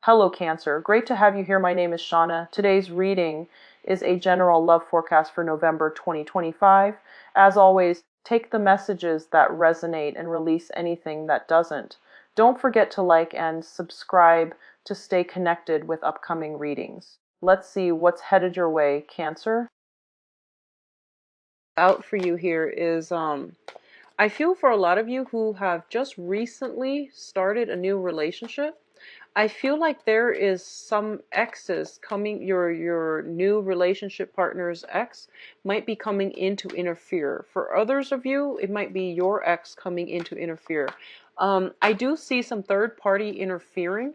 Hello, Cancer. Great to have you here. My name is Shauna. Today's reading is a general love forecast for November 2025. As always, take the messages that resonate and release anything that doesn't. Don't forget to like and subscribe to stay connected with upcoming readings. Let's see what's headed your way, Cancer. Out for you here is I feel for a lot of you who have just recently started a new relationship. I feel like there is some exes coming, your new relationship partner's ex might be coming in to interfere. For others of you, it might be your ex coming in to interfere. I do see some third party interfering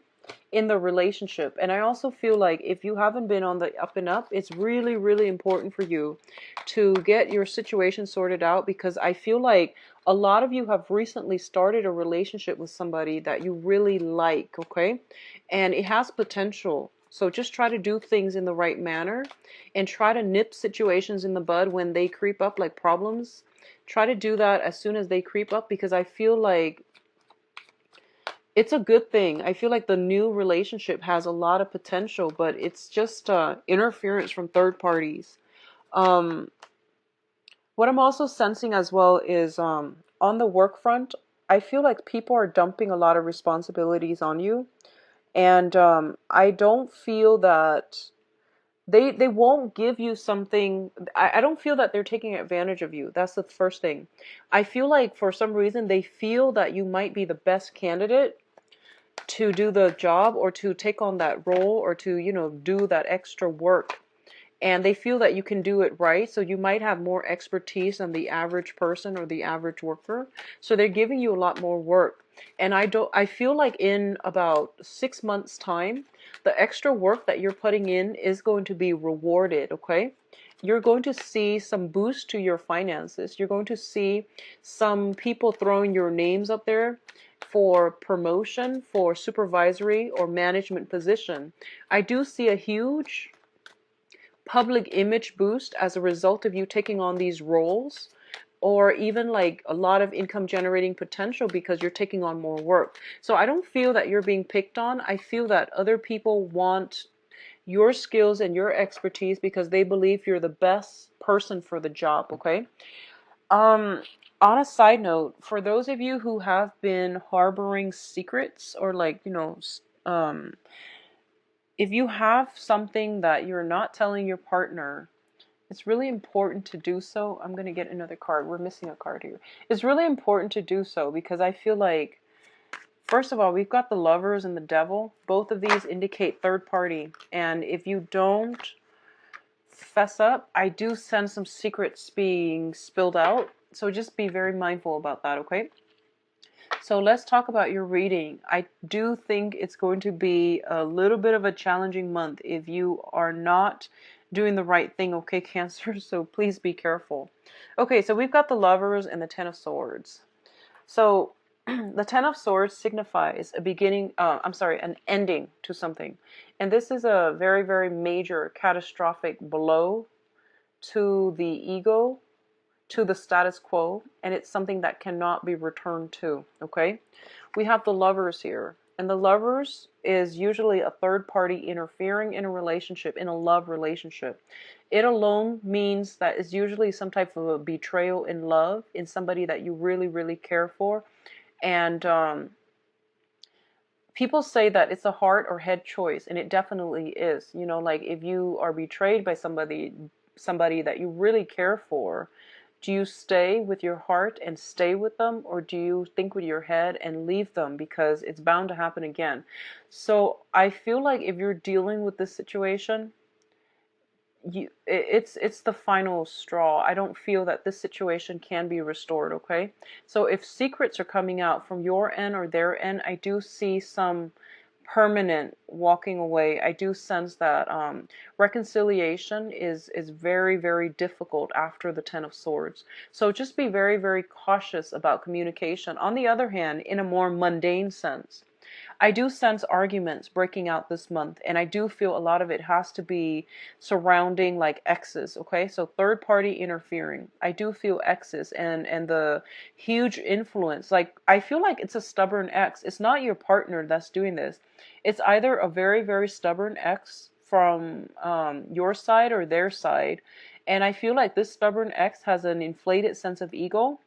in the relationship. And I also feel like if you haven't been on the up and up, it's really, really important for you to get your situation sorted out, because I feel like a lot of you have recently started a relationship with somebody that you really like, okay? And it has potential. So just try to do things in the right manner and try to nip situations in the bud when they creep up, like problems. Try to do that as soon as they creep up, because I feel like it's a good thing. I feel like the new relationship has a lot of potential, but it's just interference from third parties. Um, what I'm also sensing as well is on the work front, I feel like people are dumping a lot of responsibilities on you. And I don't feel that they won't give you something. I don't feel that they're taking advantage of you. That's the first thing. I feel like for some reason they feel that you might be the best candidate to do the job, or to take on that role, or to, do that extra work. And they feel that you can do it right. So you might have more expertise than the average person or the average worker. So they're giving you a lot more work. And I feel like in about 6 months time, the extra work that you're putting in is going to be rewarded. Okay. You're going to see some boost to your finances. You're going to see some people throwing your names up there for promotion, for supervisory or management position. I do see a huge public image boost as a result of you taking on these roles, or even like a lot of income generating potential because you're taking on more work. So I don't feel that you're being picked on. I feel that other people want your skills and your expertise because they believe you're the best person for the job. Okay. um on a side note, for those of you who have been harboring secrets, or like, if you have something that you're not telling your partner, it's really important to do so. I'm going to get another card. We're missing a card here. It's really important to do so because I feel like, first of all, we've got the Lovers and the Devil. Both of these indicate third party. And if you don't fess up, I do sense some secrets being spilled out. So just be very mindful about that, okay? So let's talk about your reading. I do think it's going to be a little bit of a challenging month if you are not doing the right thing, okay, Cancer? So please be careful. Okay, so we've got the Lovers and the Ten of Swords. So the Ten of Swords signifies a beginning, an ending to something. And this is a very, very major catastrophic blow to the ego, to the status quo, and it's something that cannot be returned to, okay? We have the Lovers here, and the Lovers is usually a third party interfering in a relationship, in a love relationship. It alone means that it's usually some type of a betrayal in love, in somebody that you really, really care for. And people say that it's a heart or head choice, and it definitely is. Like if you are betrayed by somebody that you really care for, do you stay with your heart and stay with them, or do you think with your head and leave them, because it's bound to happen again? So I feel like if you're dealing with this situation, it's the final straw. I don't feel that this situation can be restored, okay? So if secrets are coming out from your end or their end, I do see some permanent walking away. I do sense that reconciliation is very, very difficult after the Ten of Swords. So just be very, very cautious about communication. On the other hand, in a more mundane sense, I do sense arguments breaking out this month, and I do feel a lot of it has to be surrounding like exes, okay? So third party interfering. I do feel exes and the huge influence. Like I feel like it's a stubborn ex. It's not your partner that's doing this. It's either a very, very stubborn ex from your side or their side. And I feel like this stubborn ex has an inflated sense of ego,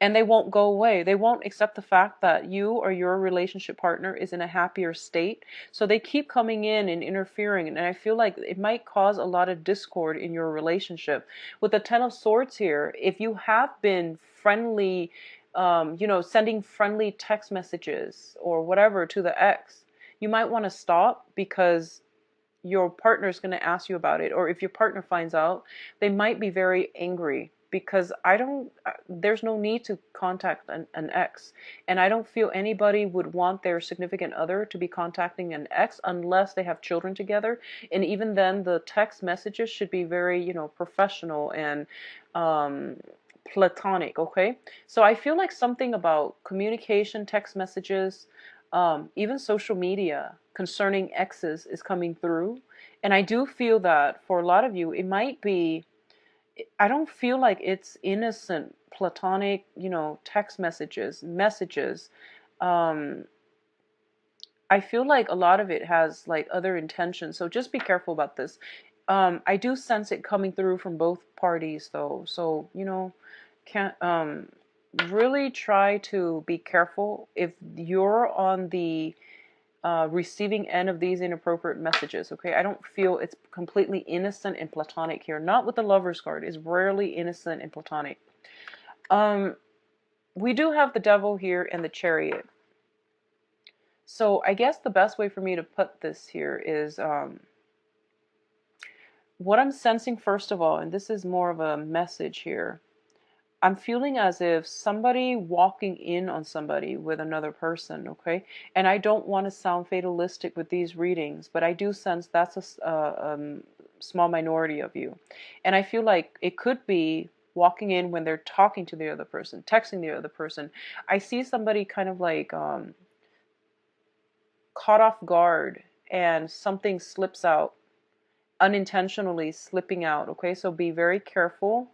and they won't go away. They won't accept the fact that you or your relationship partner is in a happier state. So they keep coming in and interfering. And I feel like it might cause a lot of discord in your relationship. With the Ten of Swords here, if you have been friendly, sending friendly text messages or whatever to the ex, you might want to stop, because your partner is going to ask you about it. Or if your partner finds out, they might be very angry, because there's no need to contact an ex. And I don't feel anybody would want their significant other to be contacting an ex unless they have children together. And even then, the text messages should be very, professional and platonic, okay? So I feel like something about communication, text messages, even social media concerning exes is coming through. And I do feel that for a lot of you, it might be, I don't feel like it's innocent, platonic, text messages. Um, I feel like a lot of it has like other intentions. So just be careful about this. I do sense it coming through from both parties though. So, can't, really try to be careful if you're on the receiving end of these inappropriate messages. Okay, I don't feel it's completely innocent and platonic here. Not with the Lover's card. It's rarely innocent and platonic. We do have the Devil here and the Chariot. So I guess the best way for me to put this here is what I'm sensing first of all, and this is more of a message here. I'm feeling as if somebody walking in on somebody with another person, okay? And I don't want to sound fatalistic with these readings, but I do sense that's a small minority of you. And I feel like it could be walking in when they're talking to the other person, texting the other person. I see somebody kind of like caught off guard and something slips out, unintentionally slipping out, okay? So be very careful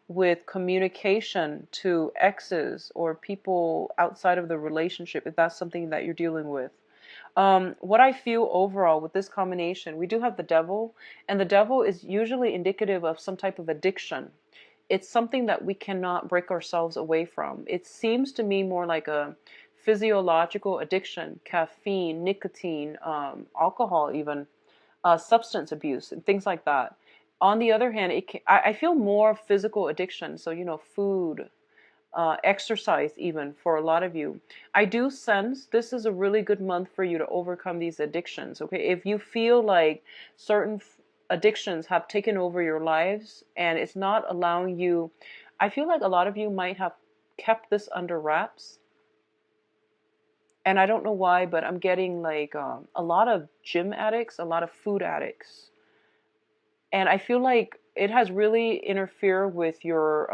with communication to exes or people outside of the relationship if that's something that you're dealing with. What I feel overall with this combination, we do have the Devil, and the Devil is usually indicative of some type of addiction. It's something that we cannot break ourselves away from. It seems to me more like a physiological addiction, caffeine, nicotine, alcohol even, substance abuse, and things like that. On the other hand, I feel more physical addiction. So, food, exercise, even for a lot of you. I do sense this is a really good month for you to overcome these addictions. Okay. If you feel like certain addictions have taken over your lives and it's not allowing you, I feel like a lot of you might have kept this under wraps. And I don't know why, but I'm getting like a lot of gym addicts, a lot of food addicts. And I feel like it has really interfered with your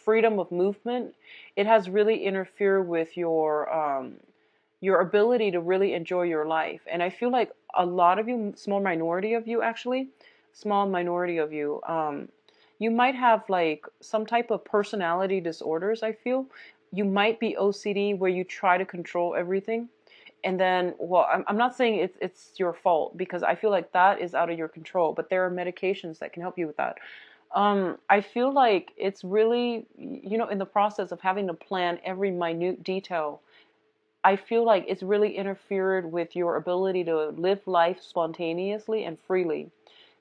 freedom of movement. It has really interfered with your ability to really enjoy your life. And I feel like a lot of you, small minority of you actually, small minority of you, you might have like some type of personality disorders. I feel you might be OCD where you try to control everything. And then, well, I'm not saying it's your fault, because I feel like that is out of your control, but there are medications that can help you with that. I feel like it's really, in the process of having to plan every minute detail, I feel like it's really interfered with your ability to live life spontaneously and freely.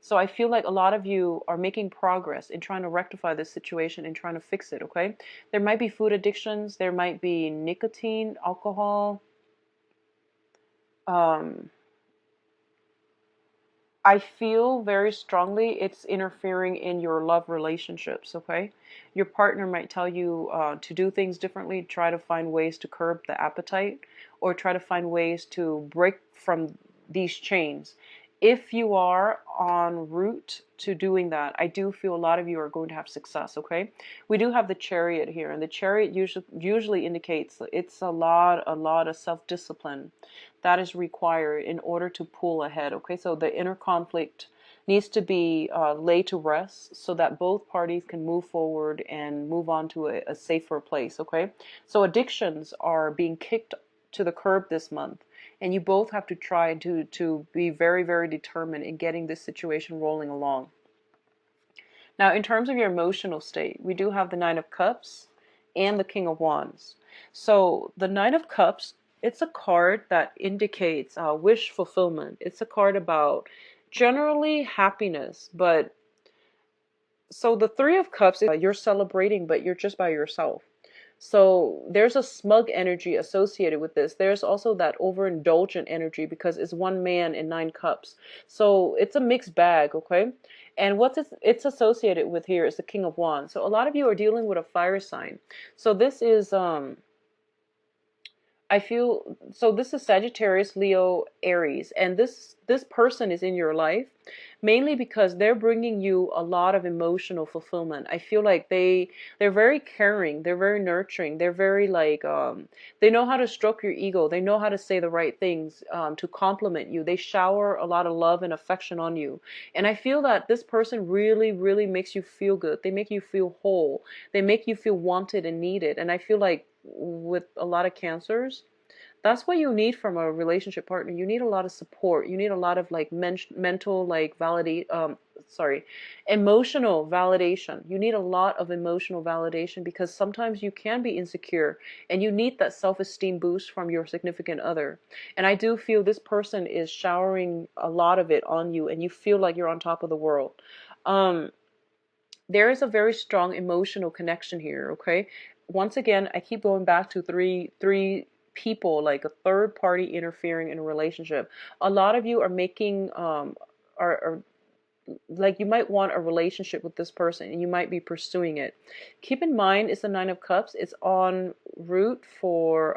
So I feel like a lot of you are making progress in trying to rectify this situation and trying to fix it, okay? There might be food addictions, there might be nicotine, alcohol. I feel very strongly it's interfering in your love relationships, okay? Your partner might tell you to do things differently, try to find ways to curb the appetite, or try to find ways to break from these chains. if you are en route to doing that, I do feel a lot of you are going to have success, okay? We do have the Chariot here, and the Chariot usually indicates it's a lot of self-discipline that is required in order to pull ahead, okay? So the inner conflict needs to be laid to rest so that both parties can move forward and move on to a safer place, okay? So addictions are being kicked to the curb this month, and you both have to try to be very, very determined in getting this situation rolling along. Now, in terms of your emotional state, we do have the Nine of Cups and the King of Wands. So the Nine of Cups, it's a card that indicates wish fulfillment. It's a card about generally happiness, but so the Three of Cups is you're celebrating, but you're just by yourself. So there's a smug energy associated with this. There's also that overindulgent energy because it's one man in nine cups. So it's a mixed bag, okay? And what it's associated with here is the King of Wands. So a lot of you are dealing with a fire sign. So this is I feel so this is Sagittarius, Leo, Aries, and this person is in your life mainly because they're bringing you a lot of emotional fulfillment. I feel like they're very caring, they're very nurturing, they're very like they know how to stroke your ego, they know how to say the right things to compliment you. They shower a lot of love and affection on you, and I feel that this person really, really makes you feel good. They make you feel whole. They make you feel wanted and needed. And I feel like with a lot of cancers, that's what you need from a relationship partner. You need a lot of support. You need a lot of like mental like validate sorry, emotional validation. You need a lot of emotional validation because sometimes you can be insecure and you need that self-esteem boost from your significant other. And I do feel this person is showering a lot of it on you and you feel like you're on top of the world. There is a very strong emotional connection here, okay? Once again, I keep going back to three people, like a third party interfering in a relationship. A lot of you are making are like you might want a relationship with this person and you might be pursuing it. Keep in mind it's the Nine of Cups. It's en route for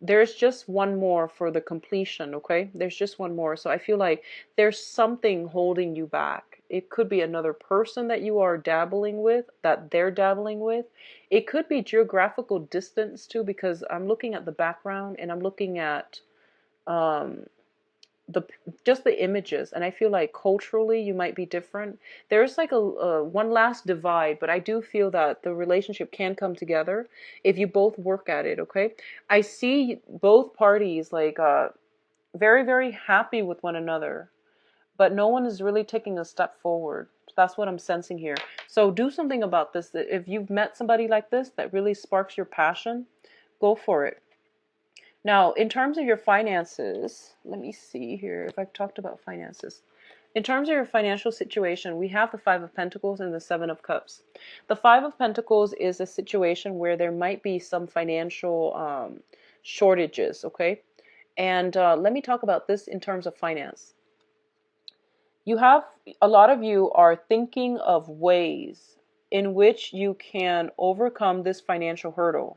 there's just one more for the completion, okay? There's just one more. So I feel like there's something holding you back. It could be another person that you are dabbling with, that they're dabbling with. It could be geographical distance too, because I'm looking at the background and I'm looking at um, the just the images, and I feel like culturally you might be different. There's like a one last divide, but I do feel that the relationship can come together if you both work at it, okay? I see both parties like very, very happy with one another, but no one is really taking a step forward. That's what I'm sensing here. So do something about this. If you've met somebody like this that really sparks your passion, go for it. Now, in terms of your finances, let me see here if I've talked about finances. In terms of your financial situation, we have the Five of Pentacles and the Seven of Cups. The Five of Pentacles is a situation where there might be some financial shortages, okay? And let me talk about this in terms of finance. You have, a lot of you are thinking of ways in which you can overcome this financial hurdle.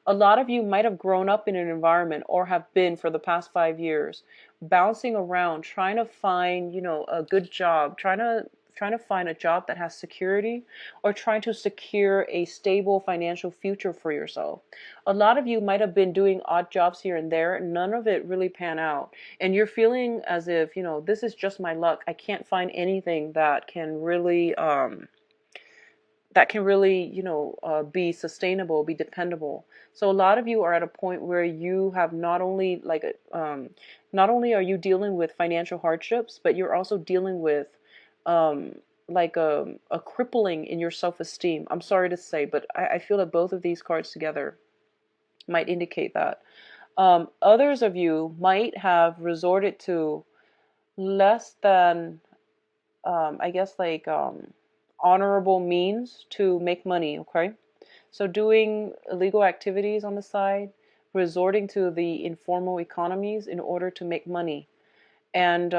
A lot of you might have grown up in an environment or have been for the past 5 years bouncing around trying to find, you know, a good job, trying to find a job that has security or trying to secure a stable financial future for yourself. A lot of you might have been doing odd jobs here and there, none of it really pan out. And you're feeling as if, you know, this is just my luck. I can't find anything that can really, you know, be sustainable, be dependable. So a lot of you are at a point where you have not only not only are you dealing with financial hardships, but you're also dealing with um, a crippling in your self-esteem. I'm sorry to say, but I feel that both of these cards together might indicate that. Others of you might have resorted to less than, I guess, honorable means to make money, okay? So doing illegal activities on the side, resorting to the informal economies in order to make money. And,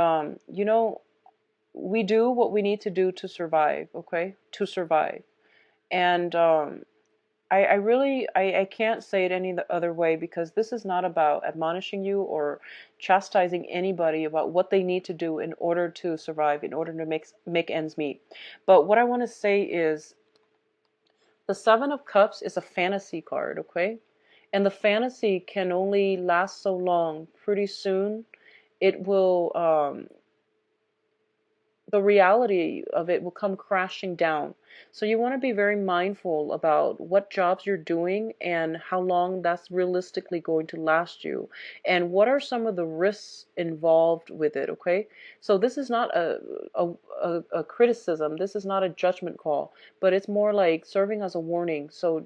you know, we do what we need to do to survive, okay? To survive. And I really, I can't say it any other way, because this is not about admonishing you or chastising anybody about what they need to do in order to survive, in order to make ends meet. But what I want to say is the Seven of Cups is a fantasy card, okay? And the fantasy can only last so long. Pretty soon, it will the reality of it will come crashing down. So you want to be very mindful about what jobs you're doing and how long that's realistically going to last you, and what are some of the risks involved with it, okay? So this is not a criticism, this is not a judgment call, but it's more like serving as a warning. So,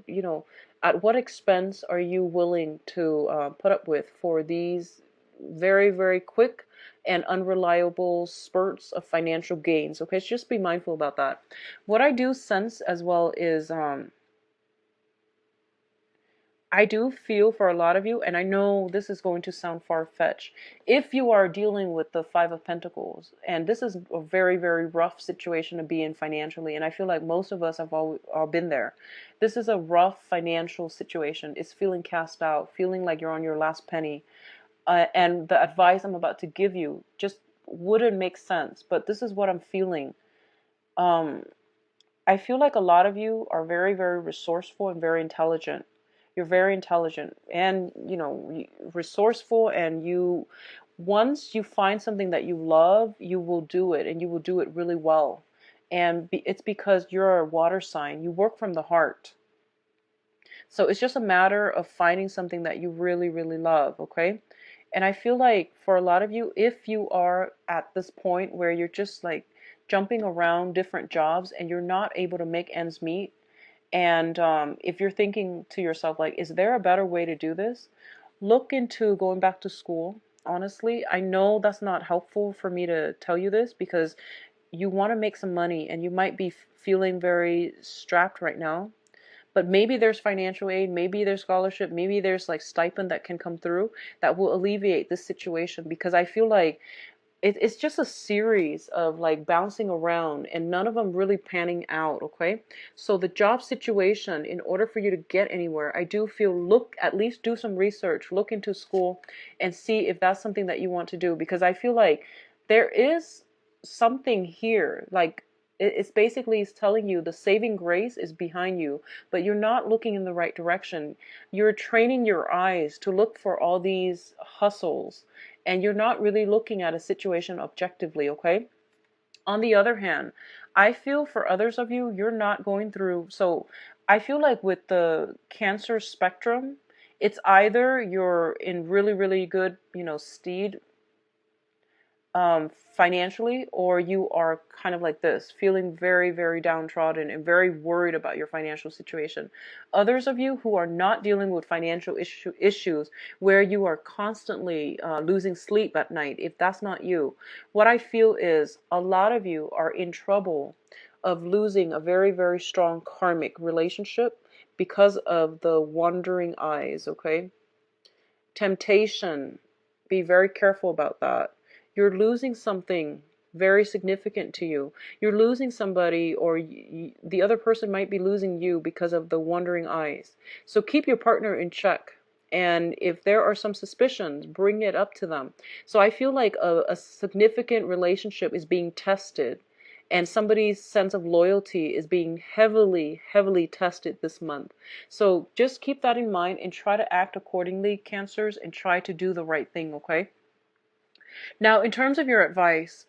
at what expense are you willing to put up with for these very, very quick and unreliable spurts of financial gains. Okay, so just be mindful about that. What I do sense as well is I do feel for a lot of you, and I know this is going to sound far-fetched, if you are dealing with the Five of Pentacles, and this is a very, very rough situation to be in financially, and I feel like most of us have all been there. This is a rough financial situation. It's feeling cast out, feeling like you're on your last penny. And the advice I'm about to give you just wouldn't make sense, but this is what I'm feeling. Um, I feel like a lot of you are very, very resourceful and very intelligent. You're very intelligent and, resourceful, and once you find something that you love, you will do it, and you will do it really well. And it's because you're a water sign. You work from the heart. So it's just a matter of finding something that you really, really love, okay? And I feel like for a lot of you, if you are at this point where you're just like jumping around different jobs and you're not able to make ends meet, and if you're thinking to yourself, like, is there a better way to do this? Look into going back to school. Honestly, I know that's not helpful for me to tell you this, because you want to make some money and you might be feeling very strapped right now. But maybe there's financial aid, maybe there's scholarship, maybe there's like stipend that can come through that will alleviate this situation, because I feel like it's just a series of like bouncing around and none of them really panning out, okay? So the job situation, in order for you to get anywhere, I do feel, look, at least do some research, look into school and see if that's something that you want to do, because I feel like there is something here, like it's basically telling you the saving grace is behind you, but you're not looking in the right direction. You're training your eyes to look for all these hustles, and you're not really looking at a situation objectively, okay? On the other hand, I feel for others of you, you're not going through, so I feel like with the Cancer spectrum, it's either you're in really, really good, steed financially, or you are kind of like this, feeling very, very downtrodden and very worried about your financial situation. Others of you who are not dealing with financial issues where you are constantly losing sleep at night, if that's not you, what I feel is a lot of you are in trouble of losing a very, very strong karmic relationship because of the wandering eyes, okay? Temptation, be very careful about that. You're losing something very significant to you. You're losing somebody, or the other person might be losing you because of the wandering eyes. So keep your partner in check. And if there are some suspicions, bring it up to them. So I feel like a significant relationship is being tested, and somebody's sense of loyalty is being heavily, heavily tested this month. So just keep that in mind and try to act accordingly, Cancers, and try to do the right thing, okay? Now, in terms of your advice,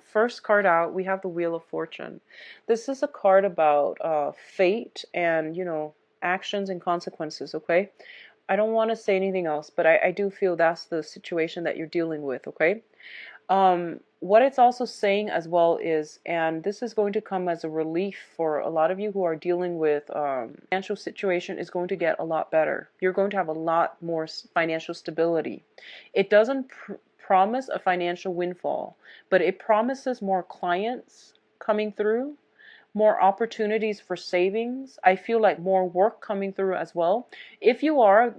first card out, we have the Wheel of Fortune. This is a card about fate and, actions and consequences, okay? I don't want to say anything else, but I do feel that's the situation that you're dealing with, okay? What it's also saying as well is, and this is going to come as a relief for a lot of you who are dealing with financial situation, is going to get a lot better. You're going to have a lot more financial stability. It doesn't promise a financial windfall, but it promises more clients coming through, more opportunities for savings. I feel like more work coming through as well. If you are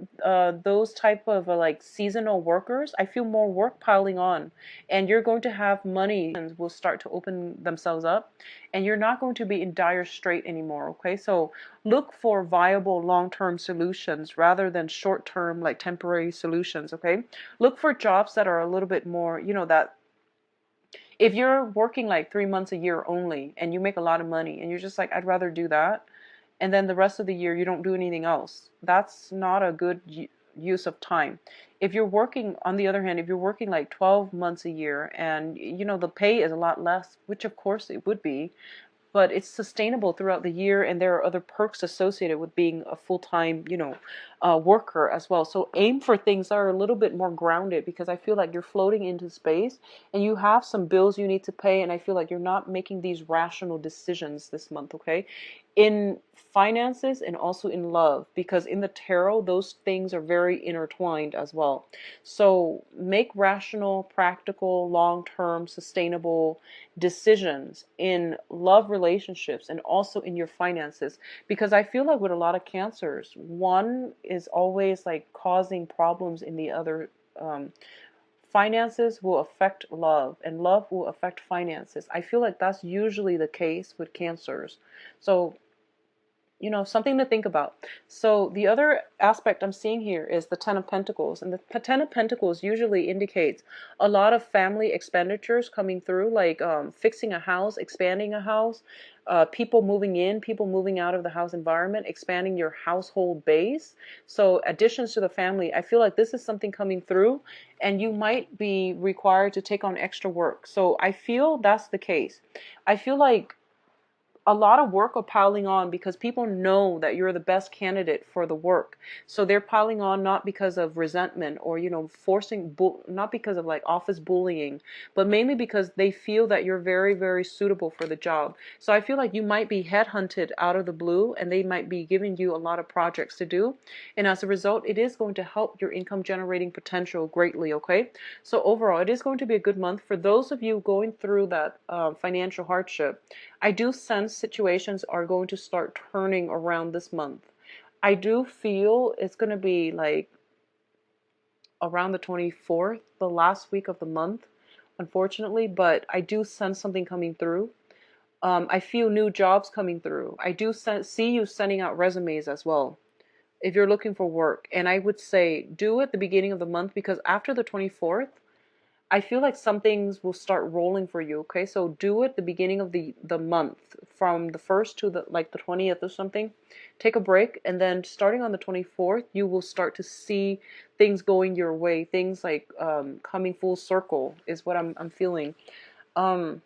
those type of like seasonal workers, I feel more work piling on, and you're going to have money and will start to open themselves up, and you're not going to be in dire strait anymore. Okay, so look for viable long-term solutions rather than short-term like temporary solutions. Okay, look for jobs that are a little bit more, you know, that if you're working like 3 months a year only and you make a lot of money and you're just like, I'd rather do that, and then the rest of the year you don't do anything else, that's not a good use of time. If you're working, on the other hand, if you're working like 12 months a year and you know the pay is a lot less, which of course it would be, but it's sustainable throughout the year, and there are other perks associated with being a full-time, you know, worker as well. So aim for things that are a little bit more grounded, because I feel like you're floating into space and you have some bills you need to pay, and I feel like you're not making these rational decisions this month. Okay, in finances and also in love, because in the tarot those things are very intertwined as well. So make rational, practical, long-term, sustainable decisions in love relationships and also in your finances, because I feel like with a lot of cancers, one is always like causing problems in the other. Finances will affect love and love will affect finances. I feel like that's usually the case with cancers. So you know, something to think about. So the other aspect I'm seeing here is the Ten of Pentacles. And the Ten of Pentacles usually indicates a lot of family expenditures coming through, like fixing a house, expanding a house, people moving in, people moving out of the house environment, expanding your household base. So additions to the family, I feel like this is something coming through, and you might be required to take on extra work. So I feel that's the case. I feel like a lot of work are piling on because people know that you're the best candidate for the work. So they're piling on not because of resentment or, you know, forcing, not because of like office bullying, but mainly because they feel that you're very, very suitable for the job. So I feel like you might be headhunted out of the blue and they might be giving you a lot of projects to do. And as a result, it is going to help your income generating potential greatly, okay? So overall, it is going to be a good month. For those of you going through that financial hardship, I do sense situations are going to start turning around this month. I do feel it's going to be like around the 24th, the last week of the month, unfortunately, but I do sense something coming through. I feel new jobs coming through. I do see you sending out resumes as well if you're looking for work. And I would say do it at the beginning of the month, because after the 24th, I feel like some things will start rolling for you. Okay, so do it the beginning of the month, from the 1st to the like the 20th or something. Take a break, and then starting on the 24th, you will start to see things going your way. Things like coming full circle is what I'm feeling. Um,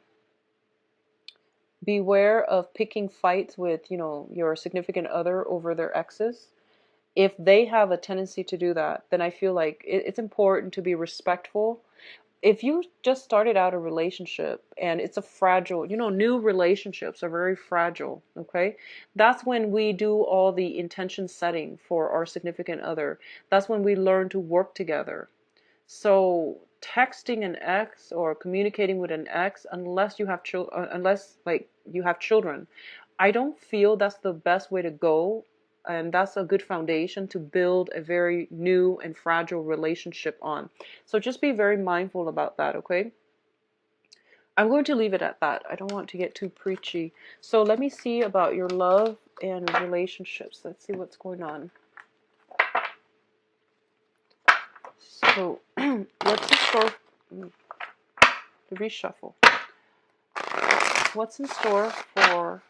Beware of picking fights with, you know, your significant other over their exes. If they have a tendency to do that, then I feel like it's important to be respectful. If you just started out a relationship and it's a fragile, you know, new relationships are very fragile, okay? That's when we do all the intention setting for our significant other. That's when we learn to work together. So texting an ex or communicating with an ex, unless you have unless like you have children, I don't feel that's the best way to go, and that's a good foundation to build a very new and fragile relationship on. So just be very mindful about that, okay? I'm going to leave it at that. I don't want to get too preachy. So let me see about your love and relationships. Let's see what's going on. So what's in store? To reshuffle. What's in store for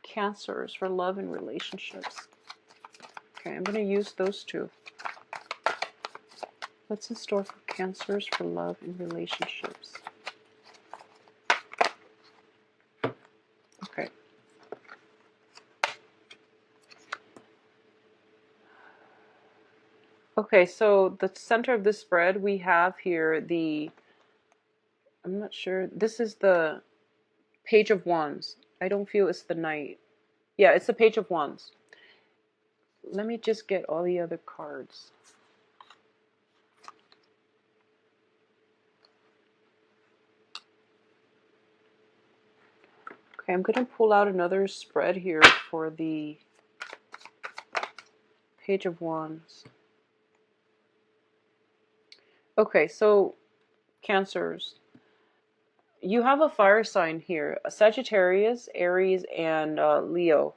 Cancers for love and relationships? Okay, I'm going to use those two. What's in store for Cancers for love and relationships? Okay. Okay, so the center of this spread, we have here I'm not sure, this is the Page of Wands. I don't feel it's the Knight. Yeah, it's the Page of Wands. Let me just get all the other cards. Okay, I'm going to pull out another spread here for the Page of Wands. Okay, so Cancers, you have a fire sign here, a Sagittarius, Aries, and Leo.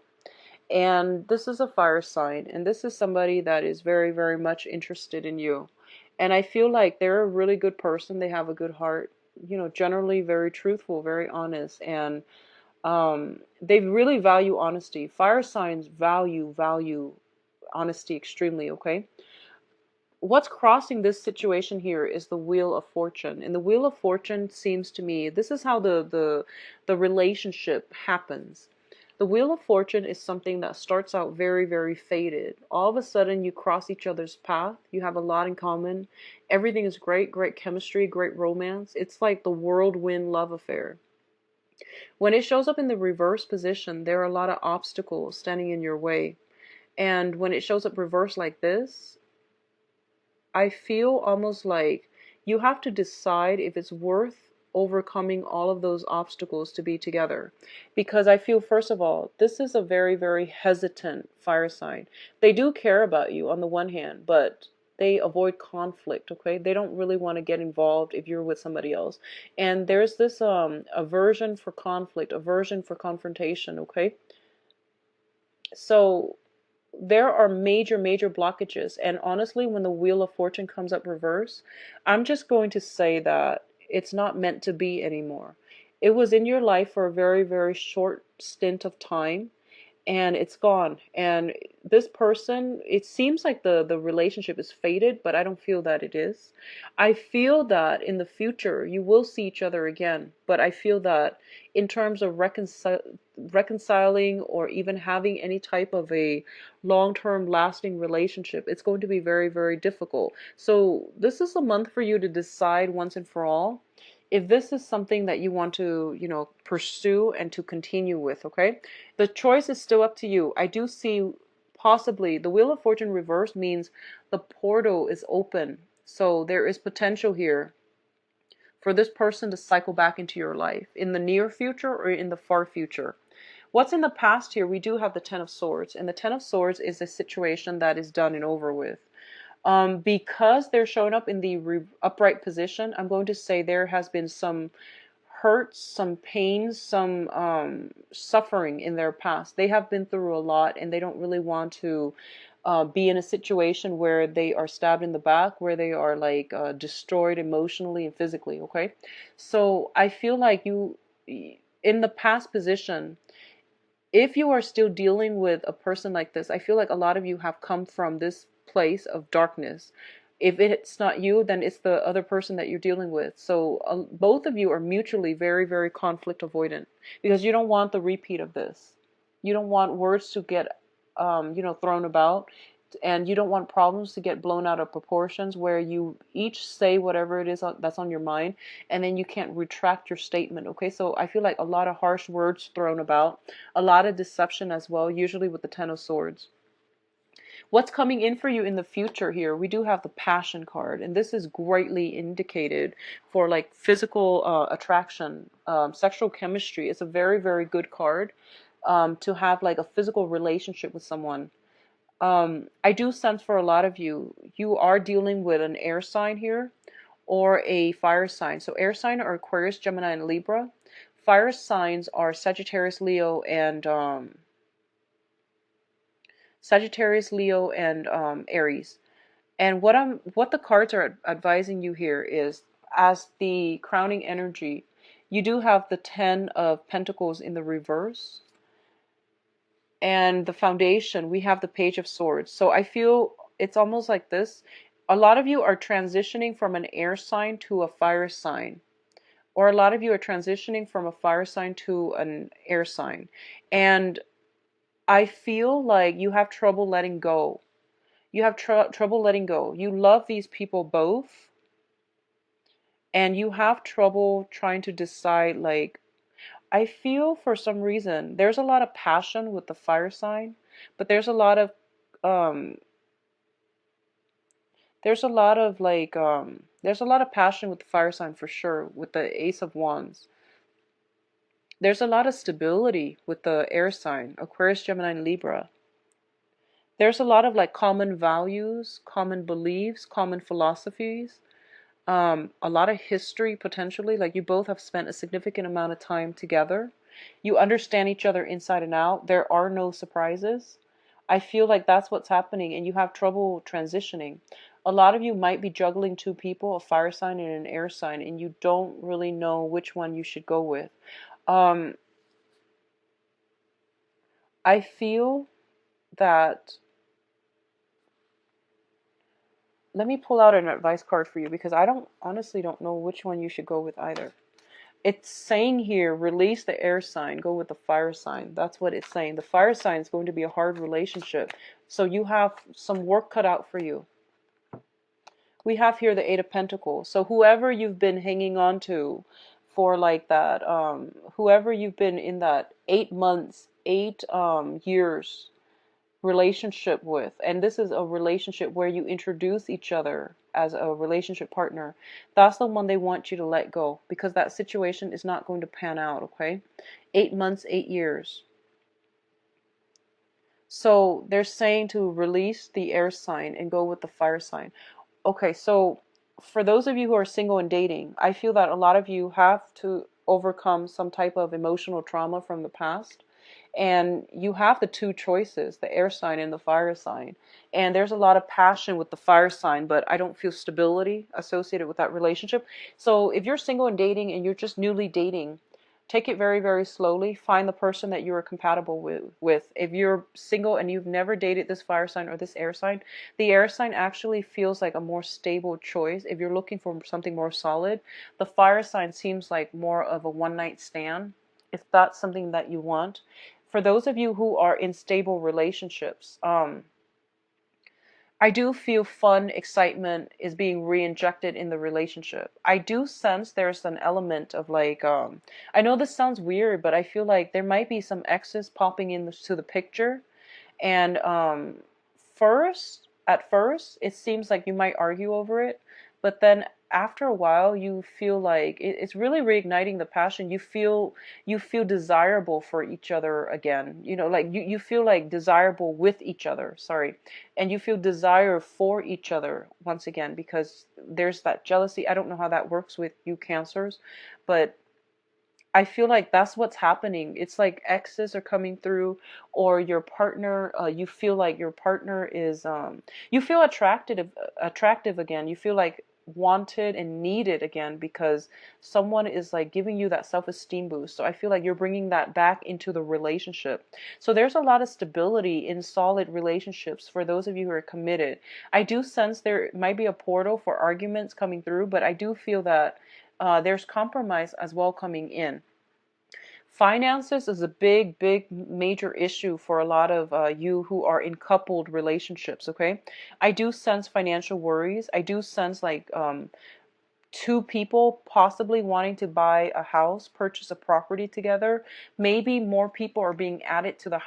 And this is a fire sign, and this is somebody that is very, very much interested in you. And I feel like they're a really good person. They have a good heart, you know, generally very truthful, very honest, and they really value honesty. Fire signs value honesty extremely, okay? What's crossing this situation here is the Wheel of Fortune. And the Wheel of Fortune seems to me, this is how the relationship happens. The Wheel of Fortune is something that starts out very, very faded. All of a sudden, you cross each other's path. You have a lot in common. Everything is great, great chemistry, great romance. It's like the whirlwind love affair. When it shows up in the reverse position, there are a lot of obstacles standing in your way. And when it shows up reversed like this, I feel almost like you have to decide if it's worth overcoming all of those obstacles to be together. Because I feel, first of all, this is a very, very hesitant fire sign. They do care about you on the one hand, but they avoid conflict, okay? They don't really want to get involved if you're with somebody else. And there's this aversion for conflict, aversion for confrontation, okay? So there are major, major blockages. And honestly, when the Wheel of Fortune comes up reverse, I'm just going to say that it's not meant to be anymore. It was in your life for a very, very short stint of time, and it's gone. And this person, it seems like the relationship is faded, but I don't feel that it is. I feel that in the future you will see each other again, but I feel that in terms of reconciling or even having any type of a long-term lasting relationship, it's going to be very, very difficult. So this is a month for you to decide once and for all if this is something that you want to, you know, pursue and to continue with, okay? The choice is still up to you. I do see possibly the Wheel of Fortune reverse means the portal is open. So there is potential here for this person to cycle back into your life in the near future or in the far future. What's in the past here, we do have the Ten of Swords, and the Ten of Swords is a situation that is done and over with. Because they're showing up in the upright position, I'm going to say there has been some hurts, some pains, some suffering in their past. They have been through a lot, and they don't really want to be in a situation where they are stabbed in the back, where they are like destroyed emotionally and physically, okay? So I feel like you, in the past position, if you are still dealing with a person like this, I feel like a lot of you have come from this place of darkness. If it's not you, then it's the other person that you're dealing with. So both of you are mutually very, very conflict avoidant because you don't want the repeat of this. You don't want words to get, you know, thrown about, and you don't want problems to get blown out of proportions where you each say whatever it is that's on your mind, and then you can't retract your statement, okay? So I feel like a lot of harsh words thrown about, a lot of deception as well, usually with the Ten of Swords. What's coming in for you in the future here? We do have the Passion card, and this is greatly indicated for like physical attraction, sexual chemistry. It's a very, very good card to have like a physical relationship with someone. I do sense for a lot of you, you are dealing with an air sign here or a fire sign. So air sign are Aquarius, Gemini, and Libra. Fire signs are Sagittarius, Leo, and Aries. And what the cards are advising you here is, as the crowning energy, you do have the Ten of Pentacles in the reverse. And the foundation, we have the Page of Swords. So I feel it's almost like this. A lot of you are transitioning from an air sign to a fire sign. Or a lot of you are transitioning from a fire sign to an air sign. And I feel like you have trouble letting go. You have trouble letting go. You love these people both. And you have trouble trying to decide, like, I feel for some reason there's a lot of passion with the fire sign, but there's a lot of um there's a lot of passion with the fire sign for sure with the Ace of Wands. There's a lot of stability with the air sign, Aquarius, Gemini, and Libra. There's a lot of like common values, common beliefs, common philosophies, a lot of history potentially. Like you both have spent a significant amount of time together. You understand each other inside and out. There are no surprises. I feel like that's what's happening, and you have trouble transitioning. A lot of you might be juggling two people, a fire sign and an air sign, and you don't really know which one you should go with. Um, I feel that, let me pull out an advice card for you because I don't honestly don't know which one you should go with either. It's saying here, release the air sign, go with the fire sign. That's what it's saying. The fire sign is going to be a hard relationship. So you have some work cut out for you. We have here the Eight of Pentacles. So whoever you've been hanging on to for like that, whoever you've been in that 8 months, 8 years relationship with, and this is a relationship where you introduce each other as a relationship partner, that's the one they want you to let go because that situation is not going to pan out. Okay, 8 months, 8 years. So they're saying to release the air sign and go with the fire sign. Okay, so for those of you who are single and dating, I feel that a lot of you have to overcome some type of emotional trauma from the past. And you have the two choices, the air sign and the fire sign. And there's a lot of passion with the fire sign, but I don't feel stability associated with that relationship. So if you're single and dating and you're just newly dating, take it very, very slowly. Find the person that you are compatible with. If you're single and you've never dated this fire sign or this air sign, the air sign actually feels like a more stable choice. If you're looking for something more solid, the fire sign seems like more of a one-night stand, if that's something that you want. For those of you who are in stable relationships, I do feel fun, excitement is being re-injected in the relationship. I do sense there's an element of like, I know this sounds weird, but I feel like there might be some exes popping into the picture. And at first, it seems like you might argue over it, but then after a while, you feel like it's really reigniting the passion. You feel desirable for each other again. You know, like you feel like desirable with each other. Sorry, and you feel desire for each other once again because there's that jealousy. I don't know how that works with you Cancers, but I feel like that's what's happening. It's like exes are coming through, or your partner. You feel like your partner is. You feel attractive again. You feel like wanted and needed again because someone is like giving you that self-esteem boost. So I feel like you're bringing that back into the relationship. So there's a lot of stability in solid relationships for those of you who are committed. I do sense there might be a portal for arguments coming through, but I do feel that there's compromise as well coming in. Finances is a big, big, major issue for a lot of you who are in coupled relationships, okay? I do sense financial worries. I do sense like two people possibly wanting to buy a house, purchase a property together. Maybe more people are being added to the house.